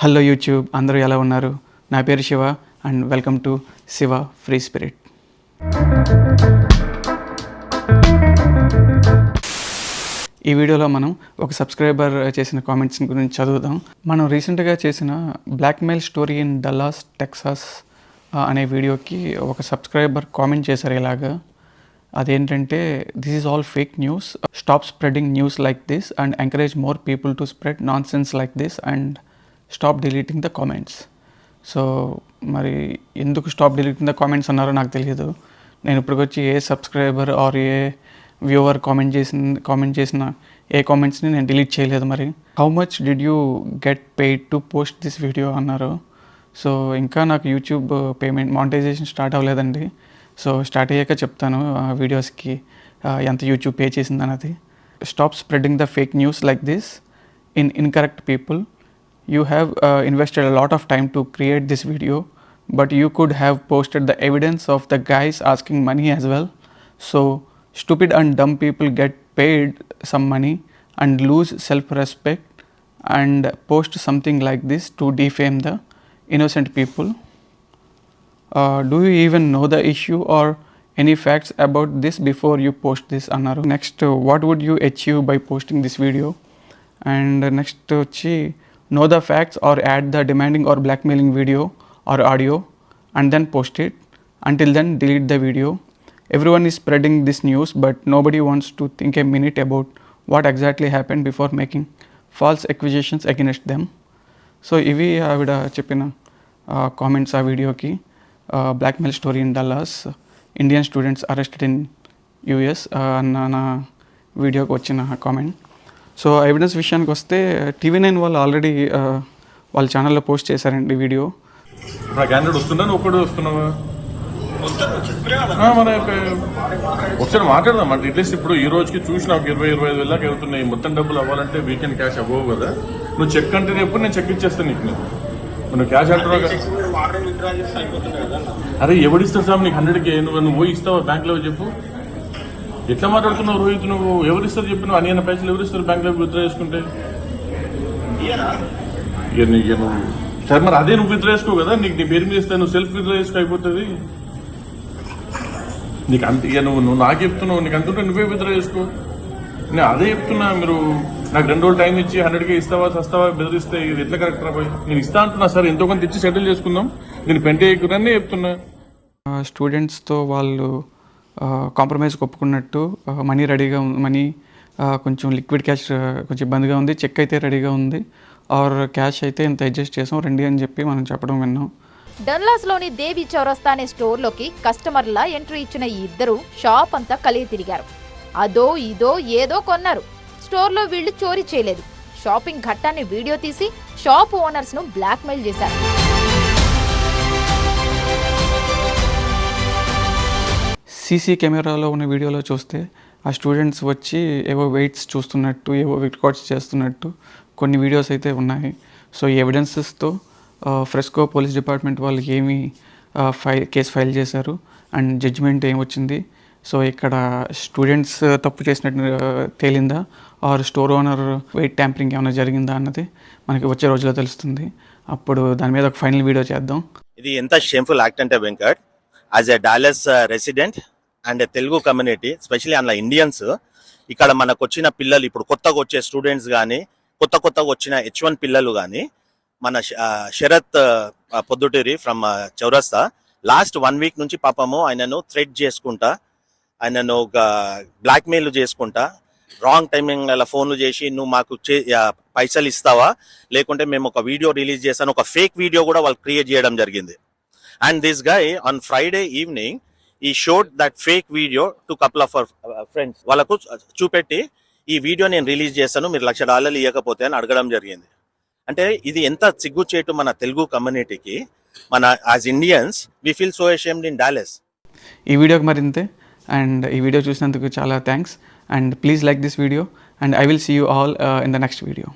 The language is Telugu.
హలో యూట్యూబ్, అందరూ ఎలా ఉన్నారు? నా పేరు Shiva and welcome to Shiva free spirit. ఈ వీడియోలో మనం ఒక సబ్స్క్రైబర్ చేసిన కామెంట్స్ గురించి చదువుదాం. మనం రీసెంట్గా చేసిన blackmail story in Dallas Texas అనే వీడియోకి ఒక సబ్స్క్రైబర్ కామెంట్ చేశారు ఇలాగా. అదేంటంటే, this is all fake news, stop spreading news like this and encourage more people to spread non sense like this and stop deleting the comments. So మరి ఎందుకు స్టాప్ డిలీటింగ్ ద కామెంట్స్ అన్నారో నాకు తెలియదు. నేను ఇప్పటికొచ్చి ఏ సబ్స్క్రైబర్ ఆర్ ఏ వ్యూవర్ కామెంట్ చేసిన ఏ కామెంట్స్ని నేను డిలీట్ చేయలేదు. మరి how much did you get paid to post this video అన్నారు. సో ఇంకా నాకు యూట్యూబ్ పేమెంట్ మానిటైజేషన్ స్టార్ట్ అవ్వలేదండి. సో స్టార్ట్ అయ్యాక చెప్తాను వీడియోస్కి ఎంత యూట్యూబ్ పే చేసింది అన్నది. Stop spreading the fake news like this in incorrect people. You have invested a lot of time to create this video, but you could have posted the evidence of the guys asking money as well. So stupid and dumb people get paid some money and lose self-respect and post something like this to defame the innocent people. Do you even know the issue or any facts about this before you post this annaru. Next, what would you achieve by posting this video? And next వచ్చి know the facts or add the demanding or blackmailing video or audio and then post it. Until then, delete the video. Everyone is spreading this news, but nobody wants to think a minute about what exactly happened before making false accusations against them. So ఇవి ఆవిడ చెప్పిన కామెంట్స్ ఆ వీడియోకి. Blackmail story in Dallas, Indian students arrested in US అన్న నా వీడియోకి వచ్చిన కామెంట్. సో ఎవిడెన్స్ విషయానికి వస్తే TV9 వాళ్ళు ఆల్రెడీ వాళ్ళ ఛానల్లో పోస్ట్ చేశారండి వీడియో. క్యాండిడేట్ వస్తున్నా ఒక్కడు వస్తున్నావా? మన ఒకసారి మాట్లాడదాం. అంటే అట్లీస్ట్ ఇప్పుడు ఈ రోజుకి చూసిన ఒక 20-25 వేల దాకా అవుతున్నాయి. మొత్తం డబ్బులు అవ్వాలంటే వీకెండ్ క్యాష్ అవ్వవు కదా. నువ్వు చెక్ అంటే ఎప్పుడు నేను చెక్ ఇచ్చేస్తాను నీకు. నువ్వు క్యాష్ అంటున్నావు. అరే ఎవడిస్తావు సార్ నీకు 100కి? నువ్వు పోయి ఇస్తావా బ్యాంక్లో? చెప్పు, ఎట్లా మాట్లాడుతున్నావు రోహిత్? నువ్వు ఎవరిస్తారు చెప్పు? నువ్వు అన్ని పైసలు ఎవరిస్తారు బ్యాంక్లో విత్డ్రా చేసుకుంటే? నువ్వు సరే మరి అదే నువ్వు విత్డ్రా చేసుకో కదా. నీకు నీ పేరు మీద ఇస్తా, నువ్వు సెల్ఫ్ విత్డ్రా చేసుకో, అయిపోతుంది. నీకు అంతే. ఇక నువ్వు నాకు చెప్తున్నావు, నీకు అంటుంటే నువ్వే విత్డ్రా చేసుకో. నేను అదే చెప్తున్నా. మీరు నాకు 2 రోజులు టైం ఇచ్చి 100కి ఇస్తావా సస్తావా బెదిరిస్తే ఇది ఎట్లా కరెక్ట్ రా పోయి? నేను ఇస్తా అంటున్నా. సరే ఎంతో కొంత ఇచ్చి సెటిల్ చేసుకుందాం, నేను పెంటే ఎక్కురని చెప్తున్నా. స్టూడెంట్స్తో వాళ్ళు కాంప్రమైజ్ ఒప్పుకున్నట్టు మనీ కొంచెం లిక్విడ్ క్యాష్ కొంచెం ఇబ్బందిగా ఉంది, చెక్ అయితే రెడీగా ఉంది, ఆర్ క్యాష్ అయితే ఇంత అడ్జస్ట్ చేసాం రండి అని చెప్పి మనం చెప్పడం విన్నాం. డల్లాస్లోని దేవి చౌరస్తా అనే స్టోర్లోకి కస్టమర్లా ఎంట్రీ ఇచ్చిన ఈ ఇద్దరు షాప్ అంతా కలిగి తిరిగారు. అదో ఇదో ఏదో కొన్నారు. స్టోర్లో వీళ్లు చోరీ చేయలేదు. షాపింగ్ ఘట్టాన్ని వీడియో తీసి షాప్ ఓనర్స్ ను బ్లాక్మెయిల్ చేశారు. సీసీ కెమెరాలో ఉన్న వీడియోలో చూస్తే ఆ స్టూడెంట్స్ వచ్చి ఏవో వెయిట్స్ చూస్తున్నట్టు, ఏవో రికార్డ్స్ చేస్తున్నట్టు కొన్ని వీడియోస్ అయితే ఉన్నాయి. సో ఈ ఎవిడెన్సెస్తో ఫ్రెస్కో పోలీస్ డిపార్ట్మెంట్ వాళ్ళు ఏమి కేసు ఫైల్ చేశారు అండ్ జడ్జిమెంట్ ఏమొచ్చింది, సో ఇక్కడ స్టూడెంట్స్ తప్పు చేసినట్టు తేలిందా or store owner weight tampering ఏమైనా జరిగిందా అన్నది మనకి వచ్చే రోజులో తెలుస్తుంది. అప్పుడు దాని మీద ఒక ఫైనల్ వీడియో చేద్దాం. ఇది ఎంత షేమ్ఫుల్ యాక్ట్ అంటే Venkat, as a Dallas resident and Telugu community, specially అందులో ఇండియన్స్, ఇక్కడ మనకు వచ్చిన పిల్లలు, ఇప్పుడు కొత్తగా వచ్చే స్టూడెంట్స్ కానీ, కొత్తగా వచ్చిన H1 పిల్లలు కానీ, మన శరత్ పొద్దుటూరి ఫ్రమ్ చౌరస్తా లాస్ట్ 1 వీక్ నుంచి పాపము ఆయనను థ్రెట్ చేసుకుంటా, ఆయనను బ్లాక్మెయిల్ చేసుకుంటా, రాంగ్ టైమింగ్ అలా ఫోన్లు చేసి నువ్వు మాకు పైసలు ఇస్తావా లేకుంటే మేము ఒక వీడియో రిలీజ్ చేస్తాను, ఒక ఫేక్ వీడియో కూడా వాళ్ళు క్రియేట్ చేయడం జరిగింది. And this guy on Friday evening, he showed that fake video to couple of our friends. వాళ్ళకు చూపెట్టి ఈ వీడియో నేను రిలీజ్ చేస్తాను, మీరు $1,00,000 ఇవ్వకపోతే అని అడగడం జరిగింది. అంటే ఇది ఎంత సిగ్గుచేటు మన తెలుగు కమ్యూనిటీకి. మన as Indians we feel so ashamed in Dallas. ఈ వీడియోకి మరింతే. అండ్ ఈ వీడియో చూసినందుకు చాలా thanks. And please like this video and I will see you all in the next video.